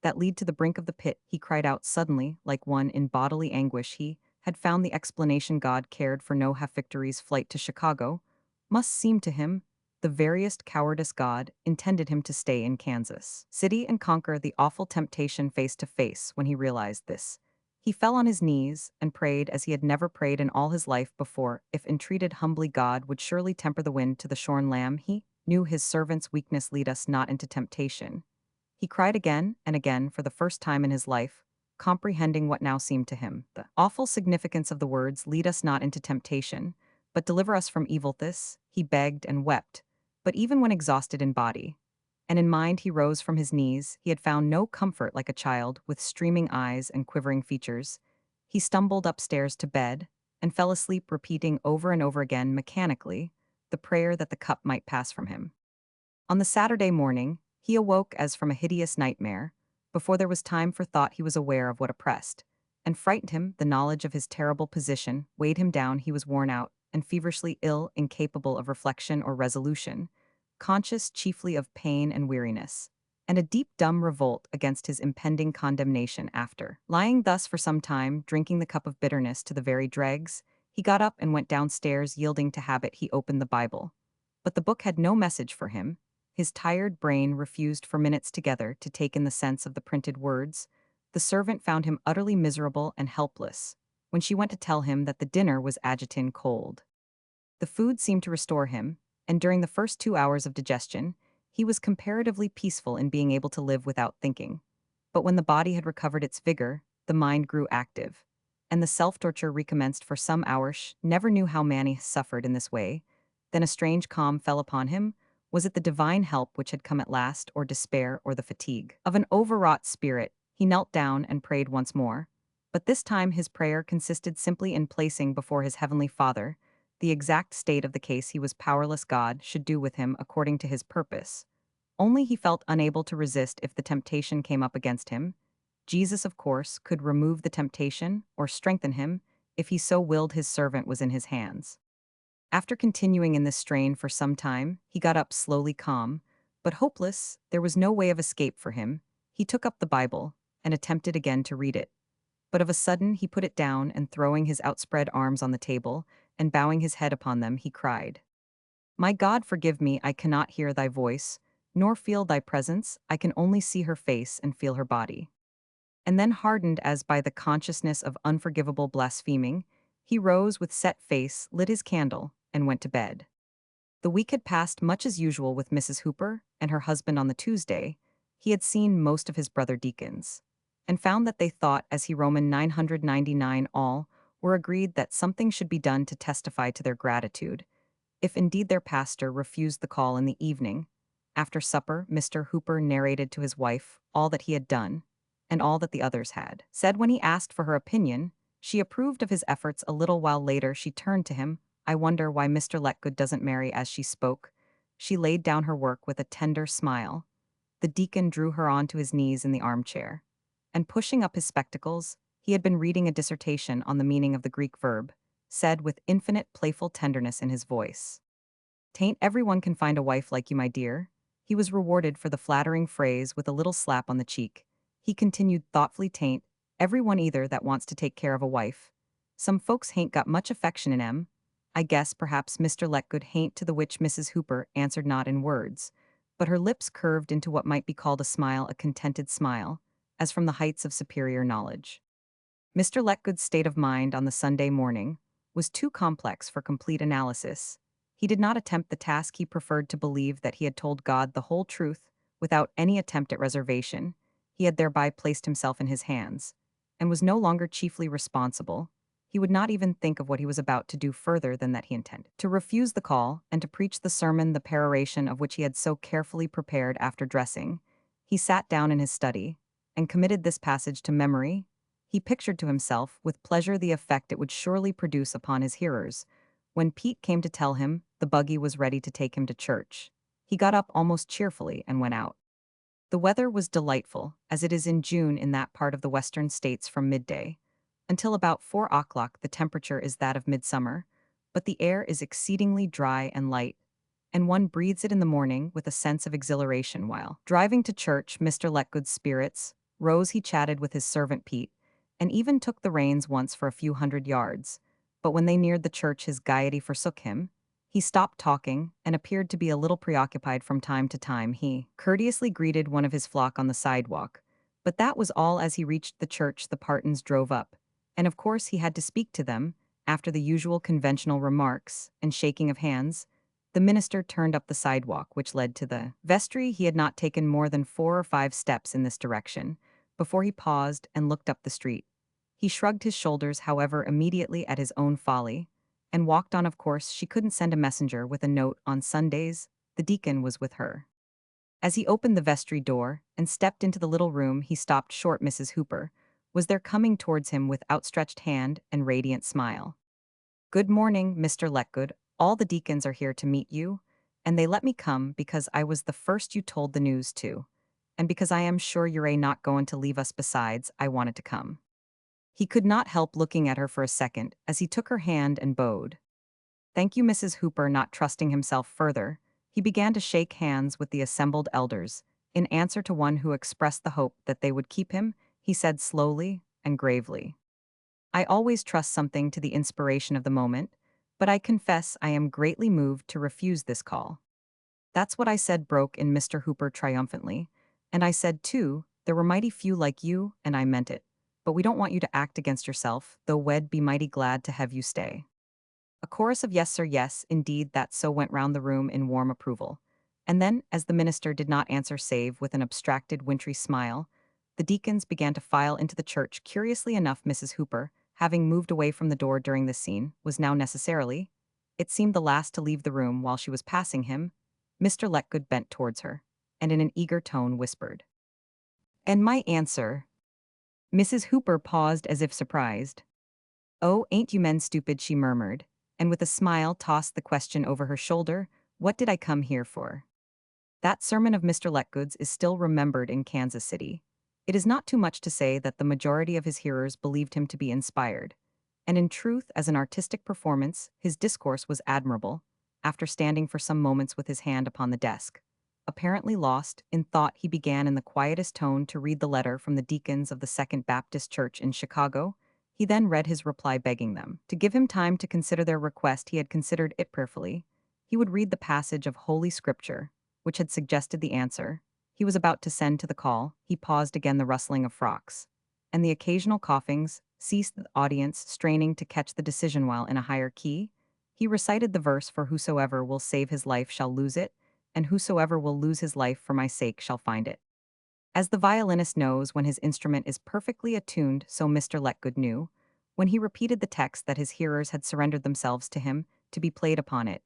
that lead to the brink of the pit, he cried out suddenly, like one in bodily anguish. He had found the explanation. God cared for no half-victories. Flight to Chicago must seem to him the veriest cowardice God intended him to stay in Kansas City and conquer the awful temptation face to face. When he realized this, he fell on his knees and prayed as he had never prayed in all his life before. If entreated humbly, God would surely temper the wind to the shorn lamb. He knew his servant's weakness, lead us not into temptation. He cried again and again for the first time in his life, comprehending what now seemed to him the awful significance of the words, lead us not into temptation, but deliver us from evil. This he begged and wept, but even when exhausted in body and in mind he rose from his knees, he had found no comfort like a child with streaming eyes and quivering features. He stumbled upstairs to bed and fell asleep, repeating over and over again mechanically the prayer that the cup might pass from him. On the Saturday morning, he awoke as from a hideous nightmare. Before there was time for thought, he was aware of what oppressed and frightened him. The knowledge of his terrible position weighed him down. He was worn out and feverishly ill, incapable of reflection or resolution, conscious chiefly of pain and weariness, and a deep dumb revolt against his impending condemnation. After lying thus for some time, drinking the cup of bitterness to the very dregs, he got up and went downstairs. Yielding to habit, he opened the Bible. But the book had no message for him. His tired brain refused for minutes together to take in the sense of the printed words. The servant found him utterly miserable and helpless when she went to tell him that the dinner was agitine cold. The food seemed to restore him, and during the first 2 hours of digestion, he was comparatively peaceful in being able to live without thinking. But when the body had recovered its vigor, the mind grew active, and the self-torture recommenced for some hours. Never knew how Manny suffered in this way. Then a strange calm fell upon him. Was it the divine help which had come at last, or despair, or the fatigue of an overwrought spirit? He knelt down and prayed once more. But this time his prayer consisted simply in placing before his heavenly Father the exact state of the case. He was powerless. God should do with him according to his purpose. Only he felt unable to resist if the temptation came up against him. Jesus, of course, could remove the temptation or strengthen him if he so willed. His servant was in his hands. After continuing in this strain for some time, he got up slowly, calm, but hopeless. There was no way of escape for him. He took up the Bible and attempted again to read it. But of a sudden he put it down, and throwing his outspread arms on the table and bowing his head upon them, he cried, "My God, forgive me, I cannot hear thy voice, nor feel thy presence. I can only see her face and feel her body." And then, hardened as by the consciousness of unforgivable blaspheming, he rose with set face, lit his candle, and went to bed. The week had passed much as usual with Mrs. Hooper and her husband. On the Tuesday, he had seen most of his brother deacons, and found that they thought, as he Roman 999 all, were agreed that something should be done to testify to their gratitude, if indeed their pastor refused the call in the evening. After supper, Mr. Hooper narrated to his wife all that he had done, and all that the others had said. When he asked for her opinion, she approved of his efforts. A little while later she turned to him. "I wonder why Mr. Letgood doesn't marry." As she spoke, she laid down her work with a tender smile. The deacon drew her on to his knees in the armchair, and pushing up his spectacles, he had been reading a dissertation on the meaning of the Greek verb, said with infinite playful tenderness in his voice, "'Tain't everyone can find a wife like you, my dear." He was rewarded for the flattering phrase with a little slap on the cheek. He continued thoughtfully, "'Tain't everyone either that wants to take care of a wife. Some folks hain't got much affection in 'em. I guess perhaps Mr. Letgood hain't." To the which Mrs. Hooper answered not in words, but her lips curved into what might be called a smile, a contented smile, as from the heights of superior knowledge. Mr. Letgood's state of mind on the Sunday morning was too complex for complete analysis. He did not attempt the task. He preferred to believe that he had told God the whole truth without any attempt at reservation. He had thereby placed himself in his hands, and was no longer chiefly responsible. He would not even think of what he was about to do further than that he intended to refuse the call and to preach the sermon, the peroration of which he had so carefully prepared. After dressing, he sat down in his study and committed this passage to memory. He pictured to himself with pleasure the effect it would surely produce upon his hearers. When Pete came to tell him the buggy was ready to take him to church, he got up almost cheerfully and went out. The weather was delightful, as it is in June in that part of the western states. From midday until about 4 o'clock the temperature is that of midsummer, but the air is exceedingly dry and light, and one breathes it in the morning with a sense of exhilaration. While driving to church, Mr. Letgood's spirits rose. He chatted with his servant Pete, and even took the reins once for a few hundred yards, but when they neared the church his gaiety forsook him. He stopped talking and appeared to be a little preoccupied from time to time. He courteously greeted one of his flock on the sidewalk, but that was all. As he reached the church, the Partons drove up, and of course he had to speak to them. After the usual conventional remarks and shaking of hands, the minister turned up the sidewalk which led to the vestry. He had not taken more than 4 or 5 steps in this direction before he paused and looked up the street. He shrugged his shoulders, however, immediately at his own folly, and walked on. Of course, she couldn't send a messenger with a note on Sundays. The deacon was with her. As he opened the vestry door and stepped into the little room, he stopped short. Mrs. Hooper was there, coming towards him with outstretched hand and radiant smile. "Good morning, Mr. Letgood. All the deacons are here to meet you, and they let me come because I was the first you told the news to, and because I am sure you're not going to leave us. Besides, I wanted to come." He could not help looking at her for a second as he took her hand and bowed. "Thank you, Mrs. Hooper." Not trusting himself further, he began to shake hands with the assembled elders. In answer to one who expressed the hope that they would keep him, he said slowly and gravely, "I always trust something to the inspiration of the moment, but I confess I am greatly moved to refuse this call." "That's what I said," broke in Mr. Hooper triumphantly. "And I said, too, there were mighty few like you, and I meant it. But we don't want you to act against yourself, though we'd be mighty glad to have you stay." A chorus of "Yes, sir, yes, indeed, that so" went round the room in warm approval. And then, as the minister did not answer save with an abstracted, wintry smile, the deacons began to file into the church. Curiously enough, Mrs. Hooper, having moved away from the door during this scene, was now necessarily, it seemed, the last to leave the room. While she was passing him, Mr. Letgood bent towards her, and in an eager tone whispered, "And my answer?" Mrs. Hooper paused as if surprised. "Oh, ain't you men stupid?" she murmured, and with a smile tossed the question over her shoulder. "What did I come here for?" That sermon of Mr. Letgood's is still remembered in Kansas City. It is not too much to say that the majority of his hearers believed him to be inspired. And in truth, as an artistic performance, his discourse was admirable. After standing for some moments with his hand upon the desk, apparently lost in thought, he began in the quietest tone to read the letter from the deacons of the Second Baptist Church in Chicago. He then read his reply, begging them to give him time to consider their request. He had considered it prayerfully. He would read the passage of Holy Scripture which had suggested the answer. He was about to send to the call. He paused again. The rustling of frocks and the occasional coughings ceased, the audience straining to catch the decision. While in a higher key, he recited the verse, "For whosoever will save his life shall lose it, and whosoever will lose his life for my sake shall find it." As the violinist knows when his instrument is perfectly attuned, so Mr. Letgood knew, when he repeated the text, that his hearers had surrendered themselves to him to be played upon it.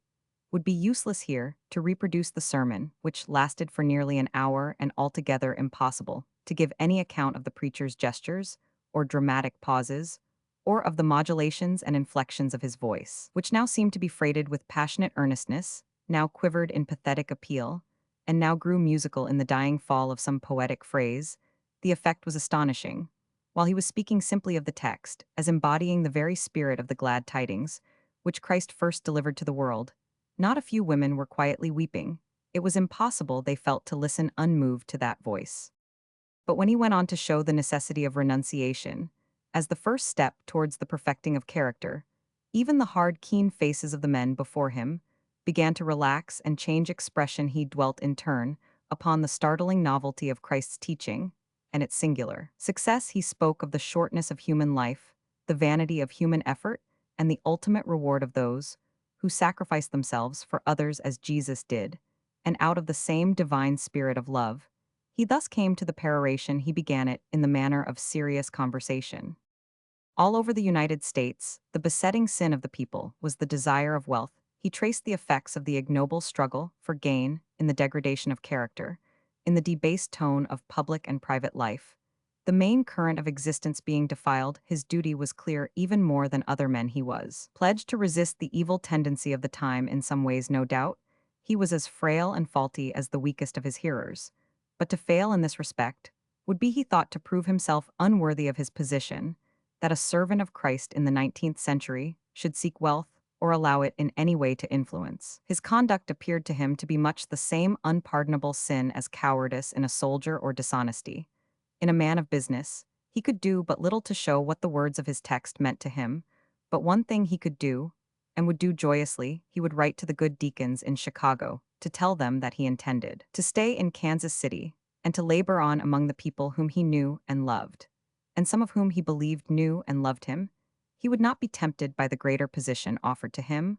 Would be useless here to reproduce the sermon, which lasted for nearly an hour, and altogether impossible to give any account of the preacher's gestures, or dramatic pauses, or of the modulations and inflections of his voice, which now seemed to be freighted with passionate earnestness, now quivered in pathetic appeal, and now grew musical in the dying fall of some poetic phrase. The effect was astonishing. While he was speaking simply of the text, as embodying the very spirit of the glad tidings, which Christ first delivered to the world, not a few women were quietly weeping. It was impossible, they felt, to listen unmoved to that voice. But when he went on to show the necessity of renunciation, as the first step towards the perfecting of character, even the hard, keen faces of the men before him began to relax and change expression. He dwelt in turn upon the startling novelty of Christ's teaching and its singular success. He spoke of the shortness of human life, the vanity of human effort, and the ultimate reward of those who sacrifice themselves for others as Jesus did, and out of the same divine spirit of love. He thus came to the peroration. He began it in the manner of serious conversation. All over the United States, the besetting sin of the people was the desire of wealth. He traced the effects of the ignoble struggle for gain in the degradation of character, in the debased tone of public and private life. The main current of existence being defiled, his duty was clear. Even more than other men, he was pledged to resist the evil tendency of the time. In some ways, no doubt, he was as frail and faulty as the weakest of his hearers. But to fail in this respect would be, he thought, to prove himself unworthy of his position. That a servant of Christ in the 19th century should seek wealth or allow it in any way to influence his conduct appeared to him to be much the same unpardonable sin as cowardice in a soldier or dishonesty in a man of business. He could do but little to show what the words of his text meant to him, but one thing he could do, and would do joyously, he would write to the good deacons in Chicago to tell them that he intended to stay in Kansas City and to labor on among the people whom he knew and loved, and some of whom he believed knew and loved him. He would not be tempted by the greater position offered to him,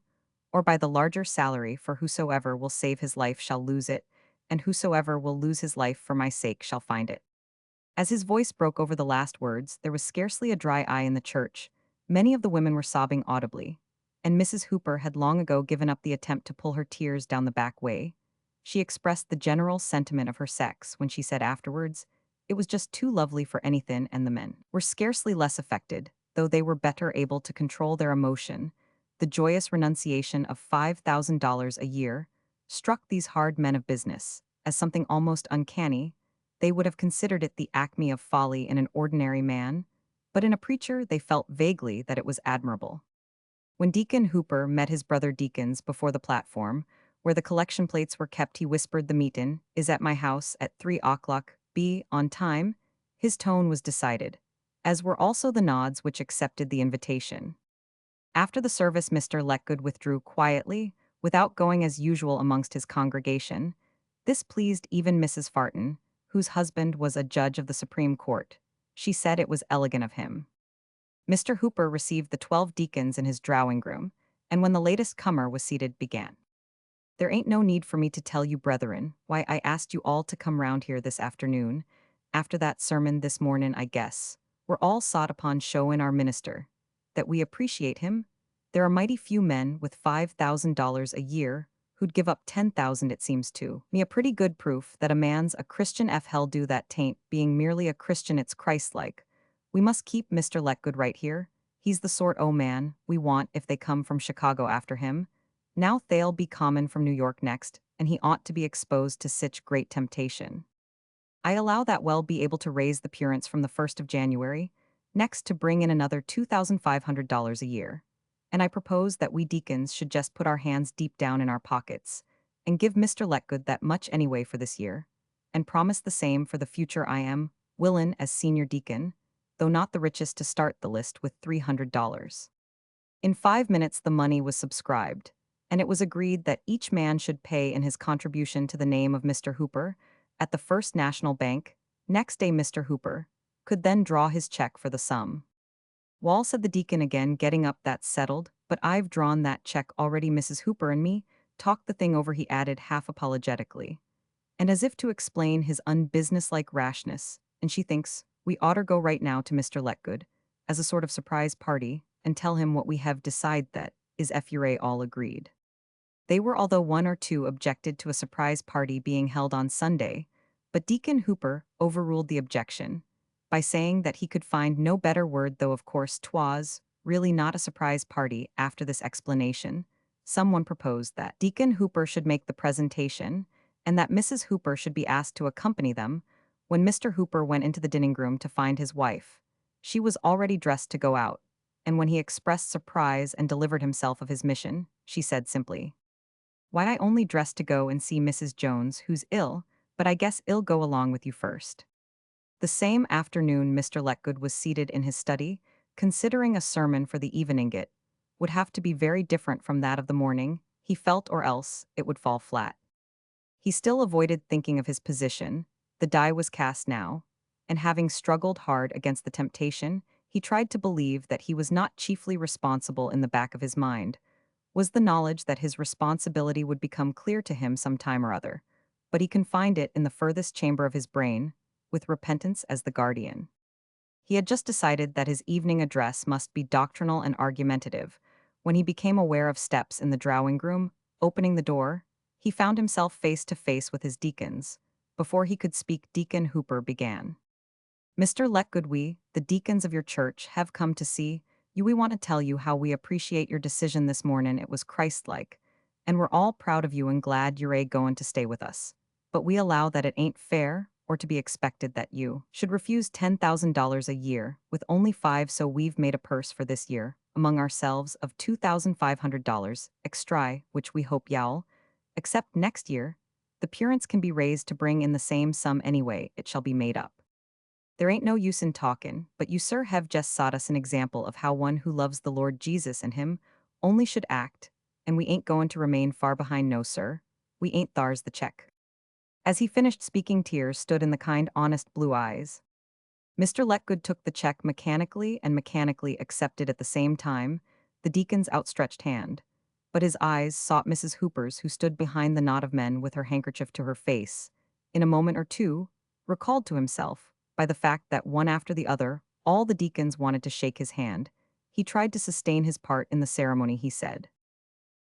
or by the larger salary, for whosoever will save his life shall lose it, and whosoever will lose his life for my sake shall find it. As his voice broke over the last words, there was scarcely a dry eye in the church. Many of the women were sobbing audibly, and Mrs. Hooper had long ago given up the attempt to pull her tears down the back way. She expressed the general sentiment of her sex when she said afterwards, "It was just too lovely for anything," and the men were scarcely less affected, though they were better able to control their emotion. The joyous renunciation of $5,000 a year struck these hard men of business as something almost uncanny. They would have considered it the acme of folly in an ordinary man, but in a preacher they felt vaguely that it was admirable. When Deacon Hooper met his brother deacons before the platform, where the collection plates were kept, he whispered, "The meetin' is at my house at 3 o'clock, be on time." His tone was decided, as were also the nods which accepted the invitation. After the service, Mr. Letgood withdrew quietly, without going as usual amongst his congregation. This pleased even Mrs. Farton, whose husband was a judge of the Supreme Court. She said it was elegant of him. Mr. Hooper received the 12 deacons in his drawing room, and when the latest comer was seated, began. "There ain't no need for me to tell you, brethren, why I asked you all to come round here this afternoon. After that sermon this mornin', I guess we're all sot upon showin' our minister that we appreciate him. There are mighty few men with $5,000 a year who'd give up 10,000. It seems to me a pretty good proof that a man's a Christian. F hell do that tain't being merely a Christian, it's Christ-like. We must keep Mr. Letgood right here. He's the sort o' man we want if they come from Chicago after him. Now they'll be common from New York next, and he ought to be exposed to sich great temptation. I allow that we'll be able to raise the purance from the 1st of January, next to bring in another $2,500 a year. And I propose that we deacons should just put our hands deep down in our pockets and give Mr. Letgood that much anyway for this year, and promise the same for the future. I am willin' as senior deacon, though not the richest, to start the list with $300. In 5 minutes the money was subscribed, and it was agreed that each man should pay in his contribution to the name of Mr. Hooper at the First National Bank. Next day Mr. Hooper could then draw his check for the sum. "Wall," said the deacon again, getting up, "that's settled, but I've drawn that check already. Mrs. Hooper and me talked the thing over," he added half apologetically, and as if to explain his unbusinesslike rashness, "and she thinks we oughter go right now to Mr. Letgood as a sort of surprise party and tell him what we have decided. That is, if you're all agreed." They were, although one or two objected to a surprise party being held on Sunday, but Deacon Hooper overruled the objection by saying that he could find no better word, though of course 'twas really not a surprise party. After this explanation, someone proposed that Deacon Hooper should make the presentation and that Mrs. Hooper should be asked to accompany them. When Mr. Hooper went into the dining room to find his wife, she was already dressed to go out, and when he expressed surprise and delivered himself of his mission, she said simply, "Why, I only dressed to go and see Mrs. Jones, who's ill, but I guess I'll go along with you first." The same afternoon Mr. Letgood was seated in his study, considering a sermon for the evening. It would have to be very different from that of the morning, he felt, or else it would fall flat. He still avoided thinking of his position. The die was cast now, and having struggled hard against the temptation, he tried to believe that he was not chiefly responsible. In the back of his mind was the knowledge that his responsibility would become clear to him some time or other, but he confined it in the furthest chamber of his brain, with repentance as the guardian. He had just decided that his evening address must be doctrinal and argumentative, when he became aware of steps in the drawing room. Opening the door, he found himself face to face with his deacons. Before he could speak, Deacon Hooper began. "Mr. Letgood, we, the deacons of your church, have come to see you. We want to tell you how we appreciate your decision this morning. It was Christ-like, and we're all proud of you and glad you're goin' to stay with us. But we allow that it ain't fair or to be expected that you should refuse $10,000 a year with only 5, so we've made a purse for this year among ourselves of $2,500 extra, which we hope y'all accept. Next year the purance can be raised to bring in the same sum anyway. It shall be made up. There ain't no use in talkin', but you, sir, have just sot us an example of how one who loves the Lord Jesus and him only should act, and we ain't goin' to remain far behind, no, sir. We ain't thar's the check." As he finished speaking, tears stood in the kind, honest blue eyes. Mr. Letgood took the check mechanically and mechanically accepted at the same time the deacon's outstretched hand. But his eyes sought Mrs. Hooper's, who stood behind the knot of men with her handkerchief to her face. In a moment or two, recalled to himself by the fact that one after the other, all the deacons wanted to shake his hand, he tried to sustain his part in the ceremony. He said,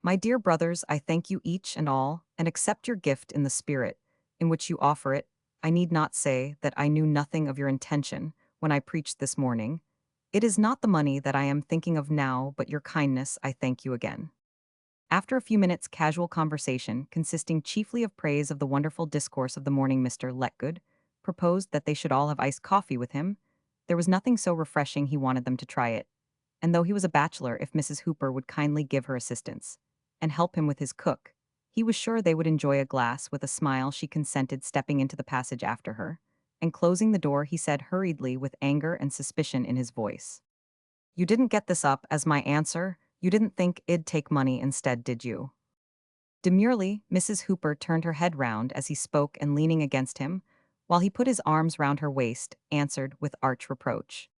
"My dear brothers, I thank you each and all, and accept your gift in the spirit in which you offer it. I need not say that I knew nothing of your intention when I preached this morning. It is not the money that I am thinking of now, but your kindness. I thank you again." After a few minutes' casual conversation, consisting chiefly of praise of the wonderful discourse of the morning, Mr. Letgood proposed that they should all have iced coffee with him. There was nothing so refreshing he wanted them to try it, and though he was a bachelor, if Mrs. Hooper would kindly give her assistance and help him with his cook, he was sure they would enjoy a glass. With a smile she consented, stepping into the passage after her, and closing the door he said hurriedly with anger and suspicion in his voice, "You didn't get this up as my answer? You didn't think it'd take money instead, did you?" Demurely, Mrs. Hooper turned her head round as he spoke and, leaning against him, while he put his arms round her waist, answered with arch reproach,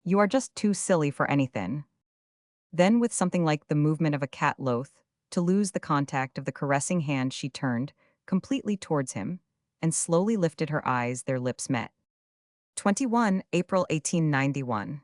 "You are just too silly for anything." Then, with something like the movement of a cat loath to lose the contact of the caressing hand, she turned completely towards him and slowly lifted her eyes. Their lips met. 21 April 1891.